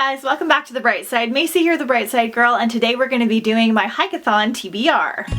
guys, welcome back to The Bright Side. Macy here, The Bright Side Girl, and today we're going to be doing my Hikeathon TBR.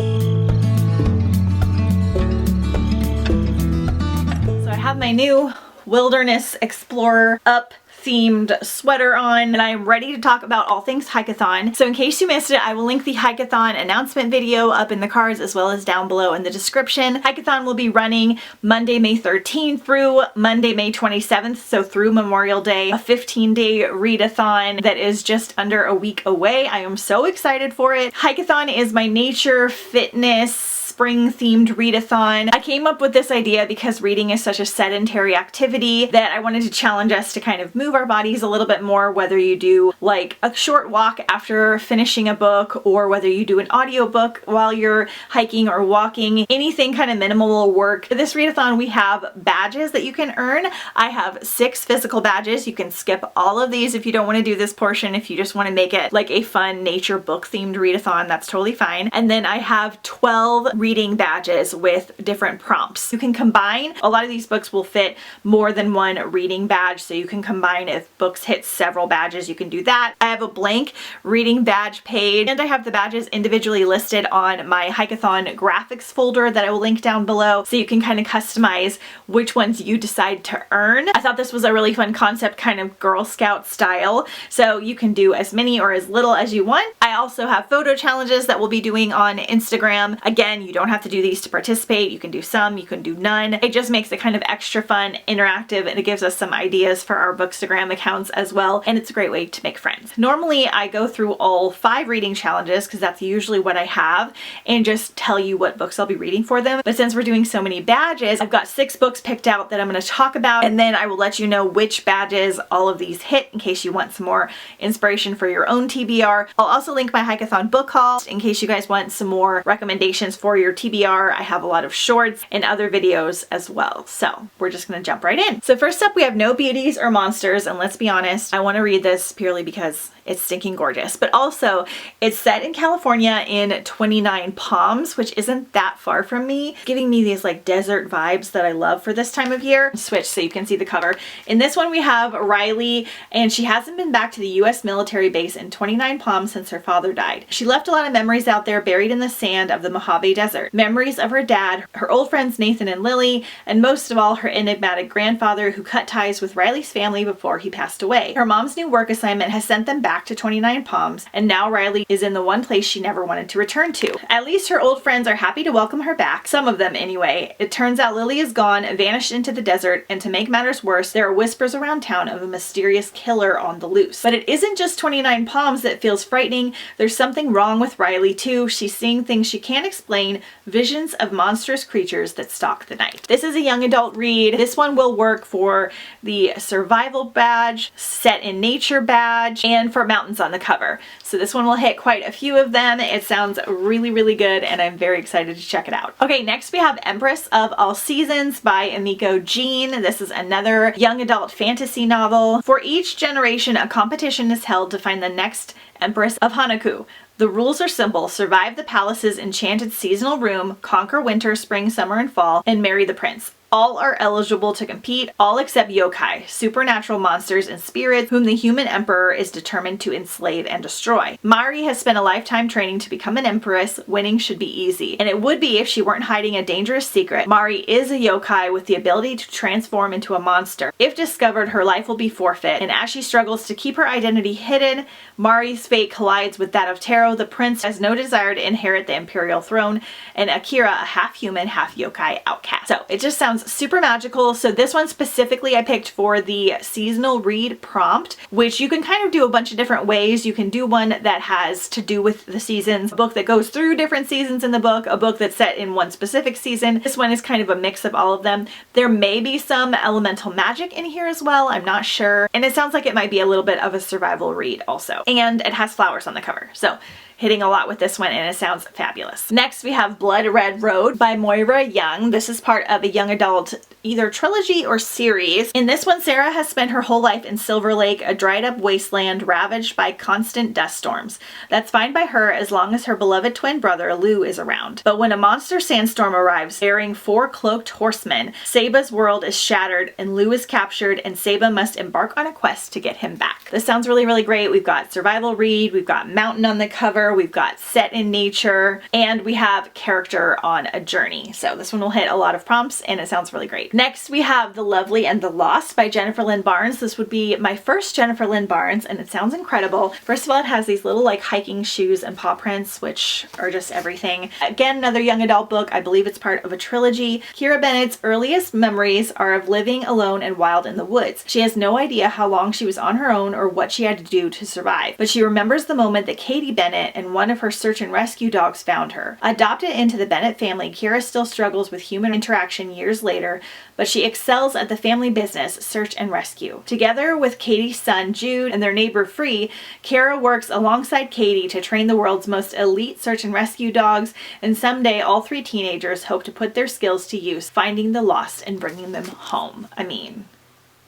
So I have my new Wilderness Explorer Up themed sweater on, and I am ready to talk about all things Hikeathon. So in case you missed it, I will link the Hikeathon announcement video up in the cards as well as down below in the description. Hikeathon will be running Monday, May 13th through Monday, May 27th, so through Memorial Day, a 15-day readathon that is just under a week away. I am so excited for it. Hikeathon is my nature, fitness, spring themed readathon. I came up with this idea because reading is such a sedentary activity that I wanted to challenge us to kind of move our bodies a little bit more, whether you do like a short walk after finishing a book or whether you do an audiobook while you're hiking or walking, anything kind of minimal will work. For this readathon we have badges that you can earn. I have 6 physical badges. You can skip all of these if you don't want to do this portion. If you just want to make it like a fun nature book themed readathon, that's totally fine. And then I have 12 reading badges with different prompts. You can combine, a lot of these books will fit more than one reading badge, so you can combine if books hit several badges, you can do that. I have a blank reading badge page, and I have the badges individually listed on my Hikeathon graphics folder that I will link down below, so you can kind of customize which ones you decide to earn. I thought this was a really fun concept, kind of Girl Scout style, so you can do as many or as little as you want. I also have photo challenges that we'll be doing on Instagram. Again, you don't have to do these to participate. You can do some, you can do none. It just makes it kind of extra fun, interactive, and it gives us some ideas for our Bookstagram accounts as well, and it's a great way to make friends. Normally I go through all 5 reading challenges because that's usually what I have, and just tell you what books I'll be reading for them. But since we're doing so many badges, I've got 6 books picked out that I'm going to talk about, and then I will let you know which badges all of these hit in case you want some more inspiration for your own TBR. I'll also link my Hikeathon book haul in case you guys want some more recommendations for your TBR. I have a lot of shorts and other videos as well. So we're just gonna jump right in. So first up we have No Beauties or Monsters, and let's be honest, I want to read this purely because it's stinking gorgeous, but also it's set in California in 29 Palms, which isn't that far from me, giving me these like desert vibes that I love for this time of year. Switch so you can see the cover. In this one we have Riley, and she hasn't been back to the US military base in 29 Palms since her father died. She left a lot of memories out there buried in the sand of the Mojave Desert. Memories of her dad, her old friends Nathan and Lily, and most of all her enigmatic grandfather who cut ties with Riley's family before he passed away. Her mom's new work assignment has sent them back to 29 Palms, and now Riley is in the one place she never wanted to return to. At least her old friends are happy to welcome her back, some of them anyway. It turns out Lily is gone, vanished into the desert, and to make matters worse, there are whispers around town of a mysterious killer on the loose. But it isn't just 29 Palms that feels frightening. There's something wrong with Riley too. She's seeing things she can't explain, visions of monstrous creatures that stalk the night. This is a young adult read. This one will work for the survival badge, set in nature badge, and for mountains on the cover. So this one will hit quite a few of them. It sounds really, really good, and I'm very excited to check it out. Okay, next we have Empress of All Seasons by Emiko Jean. This is another young adult fantasy novel. For each generation, a competition is held to find the next Empress of Hanaku. The rules are simple: survive the palace's enchanted seasonal room, conquer winter, spring, summer, and fall, and marry the prince. All are eligible to compete, all except yokai, supernatural monsters and spirits whom the human emperor is determined to enslave and destroy. Mari has spent a lifetime training to become an empress. Winning should be easy, and it would be if she weren't hiding a dangerous secret. Mari is a yokai with the ability to transform into a monster. If discovered, her life will be forfeit, and as she struggles to keep her identity hidden, Mari's fate collides with that of Taro. The prince has no desire to inherit the imperial throne, and Akira, a half-human, half-yokai outcast. So it just sounds super magical. So this one specifically I picked for the seasonal read prompt, which you can kind of do a bunch of different ways. You can do one that has to do with the seasons, a book that goes through different seasons in the book, a book that's set in one specific season. This one is kind of a mix of all of them. There may be some elemental magic in here as well, I'm not sure. And it sounds like it might be a little bit of a survival read also. And it has flowers on the cover. So hitting a lot with this one, and it sounds fabulous. Next we have Blood Red Road by Moira Young. This is part of a young adult either trilogy or series. In this one, Sarah has spent her whole life in Silver Lake, a dried up wasteland ravaged by constant dust storms. That's fine by her as long as her beloved twin brother Lou is around. But when a monster sandstorm arrives bearing 4 cloaked horsemen, Saba's world is shattered and Lou is captured, and Saba must embark on a quest to get him back. This sounds really, really great. We've got survival read, we've got mountain on the cover, we've got set in nature, and we have character on a journey. So this one will hit a lot of prompts and it sounds really great. Next, we have The Lovely and the Lost by Jennifer Lynn Barnes. This would be my first Jennifer Lynn Barnes and it sounds incredible. First of all, it has these little like hiking shoes and paw prints, which are just everything. Again, another young adult book. I believe it's part of a trilogy. Kira Bennett's earliest memories are of living alone and wild in the woods. She has no idea how long she was on her own or what she had to do to survive, but she remembers the moment that Katie Bennett and one of her search and rescue dogs found her. Adopted into the Bennett family, Kira still struggles with human interaction years later, but she excels at the family business, search and rescue. Together with Katie's son Jude and their neighbor Free, Kira works alongside Katie to train the world's most elite search and rescue dogs, and someday all 3 teenagers hope to put their skills to use, finding the lost and bringing them home. I mean,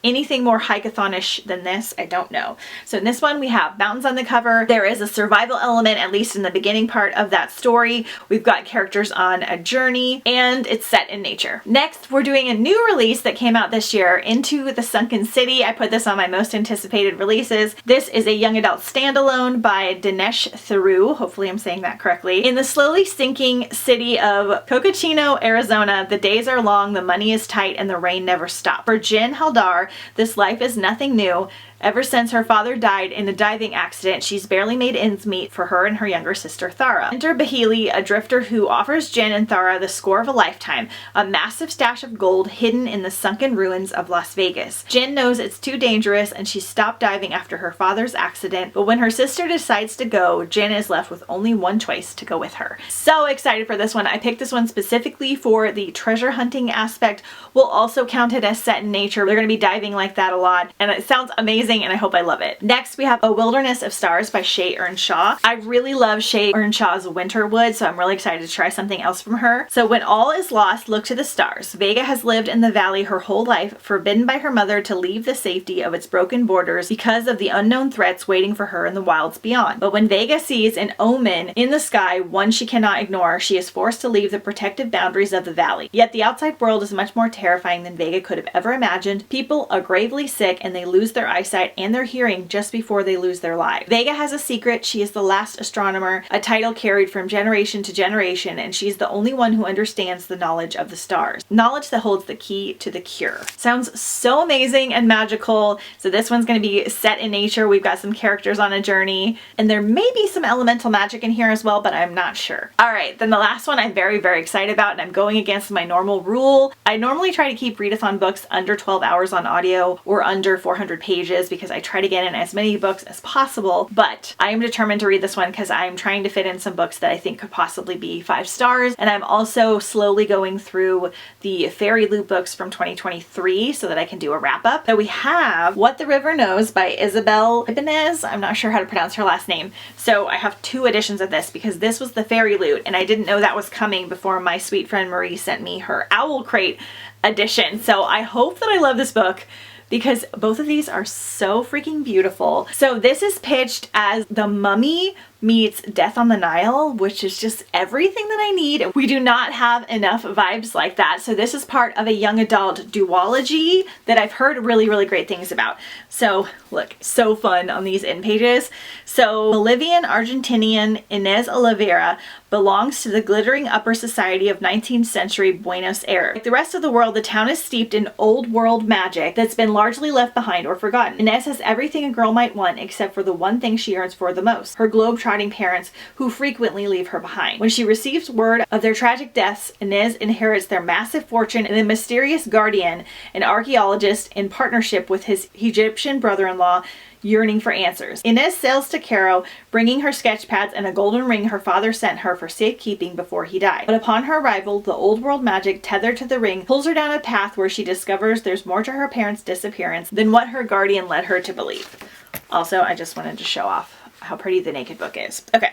anything more Hikeathon-ish than this, I don't know. So in this one, we have mountains on the cover. There is a survival element, at least in the beginning part of that story. We've got characters on a journey, and it's set in nature. Next, we're doing a new release that came out this year, Into the Sunken City. I put this on my most anticipated releases. This is a young adult standalone by Dinesh Theru. Hopefully I'm saying that correctly. In the slowly sinking city of Cocachino, Arizona, the days are long, the money is tight, and the rain never stops. For Jin Haldar, this life is nothing new. Ever since her father died in a diving accident, she's barely made ends meet for her and her younger sister Thara. Enter Bahili, a drifter who offers Jin and Thara the score of a lifetime, a massive stash of gold hidden in the sunken ruins of Las Vegas. Jin knows it's too dangerous and she stopped diving after her father's accident, but when her sister decides to go, Jin is left with only one choice: to go with her. So excited for this one. I picked this one specifically for the treasure hunting aspect. We'll also count it as set in nature. They're going to be diving like that a lot, and it sounds amazing and I hope I love it. Next, we have A Wilderness of Stars by Shay Earnshaw. I really love Shay Earnshaw's Winterwood, so I'm really excited to try something else from her. So when all is lost, look to the stars. Vega has lived in the valley her whole life, forbidden by her mother to leave the safety of its broken borders because of the unknown threats waiting for her in the wilds beyond. But when Vega sees an omen in the sky, one she cannot ignore, she is forced to leave the protective boundaries of the valley. Yet the outside world is much more terrifying than Vega could have ever imagined. People are gravely sick and they lose their eyesight and their hearing just before they lose their lives. Vega has a secret. She is the last astronomer, a title carried from generation to generation, and she's the only one who understands the knowledge of the stars. Knowledge that holds the key to the cure. Sounds so amazing and magical. So this one's going to be set in nature. We've got some characters on a journey, and there may be some elemental magic in here as well, but I'm not sure. All right, then the last one I'm very, very excited about, and I'm going against my normal rule. I normally try to keep readathon books under 12 hours on audio or under 400 pages because I try to get in as many books as possible, but I am determined to read this one because I'm trying to fit in some books that I think could possibly be 5 stars, and I'm also slowly going through the Fairy Loot books from 2023 so that I can do a wrap-up. So we have What the River Knows by Isabel Ibanez. I'm not sure how to pronounce her last name. So I have 2 editions of this because this was the Fairy Loot, and I didn't know that was coming before my sweet friend Marie sent me her Owl Crate edition. So I hope that I love this book, because both of these are so freaking beautiful. So this is pitched as The Mummy meets Death on the Nile, which is just everything that I need. We do not have enough vibes like that. So this is part of a young adult duology that I've heard really, really great things about. So look, so fun on these end pages. So Bolivian Argentinian Inez Oliveira belongs to the glittering upper society of 19th century Buenos Aires. Like the rest of the world, the town is steeped in old world magic that's been largely left behind or forgotten. Inez has everything a girl might want except for the one thing she yearns for the most: her globe-trotting parents, who frequently leave her behind. When she receives word of their tragic deaths, Inez inherits their massive fortune and a mysterious guardian, an archaeologist in partnership with his Egyptian brother-in-law, yearning for answers. Inez sails to Cairo, bringing her sketch pads and a golden ring her father sent her for safekeeping before he died. But upon her arrival, the old world magic tethered to the ring pulls her down a path where she discovers there's more to her parents' disappearance than what her guardian led her to believe. Also, I just wanted to show off how pretty the naked book is. Okay.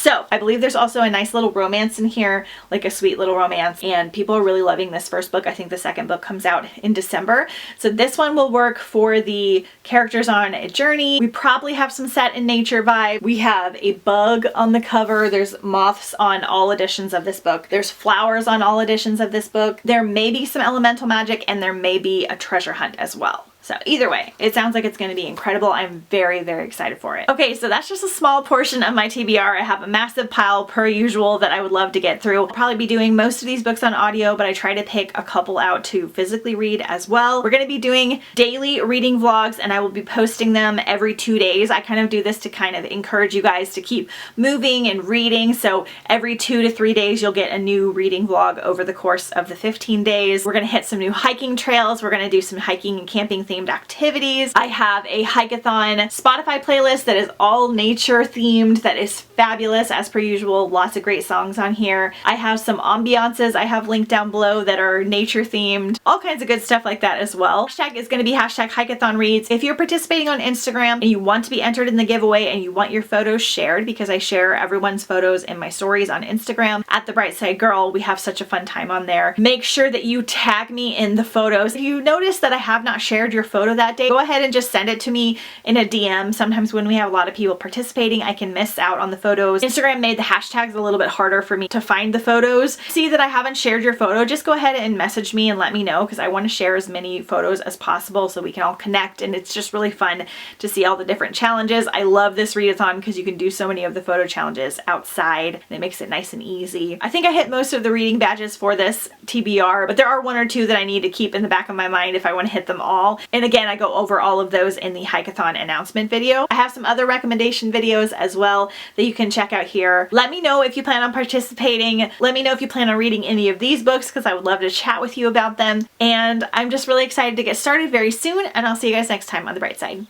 So I believe there's also a nice little romance in here, like a sweet little romance, and people are really loving this first book. I think the second book comes out in December. So this one will work for the characters on a journey. We probably have some set in nature vibe. We have a bug on the cover. There's moths on all editions of this book. There's flowers on all editions of this book. There may be some elemental magic, and there may be a treasure hunt as well. So either way, it sounds like it's going to be incredible. I'm very, very excited for it. Okay, so that's just a small portion of my TBR. I have a massive pile per usual that I would love to get through. I'll probably be doing most of these books on audio, but I try to pick a couple out to physically read as well. We're going to be doing daily reading vlogs, and I will be posting them every 2 days. I kind of do this to kind of encourage you guys to keep moving and reading. So every 2 to 3 days, you'll get a new reading vlog over the course of the 15 days. We're going to hit some new hiking trails. We're going to do some hiking and camping themed activities. I have a Hikeathon Spotify playlist that is all nature themed, that is fabulous as per usual. Lots of great songs on here. I have some ambiances I have linked down below that are nature themed. All kinds of good stuff like that as well. Hashtag is going to be hashtag Hikeathon Reads. If you're participating on Instagram and you want to be entered in the giveaway and you want your photos shared, because I share everyone's photos in my stories on Instagram at The Bright Side Girl, we have such a fun time on there. Make sure that you tag me in the photos. If you notice that I have not shared your photo that day, go ahead and just send it to me in a DM. Sometimes when we have a lot of people participating, I can miss out on the photos. Instagram made the hashtags a little bit harder for me to find the photos. See that I haven't shared your photo, just go ahead and message me and let me know, because I want to share as many photos as possible so we can all connect, and it's just really fun to see all the different challenges. I love this readathon because you can do so many of the photo challenges outside, and it makes it nice and easy. I think I hit most of the reading badges for this TBR, but there are 1 or 2 that I need to keep in the back of my mind if I want to hit them all. And again, I go over all of those in the Hikeathon announcement video. I have some other recommendation videos as well that you can check out here. Let me know if you plan on participating. Let me know if you plan on reading any of these books, because I would love to chat with you about them. And I'm just really excited to get started very soon, and I'll see you guys next time on The Bright Side.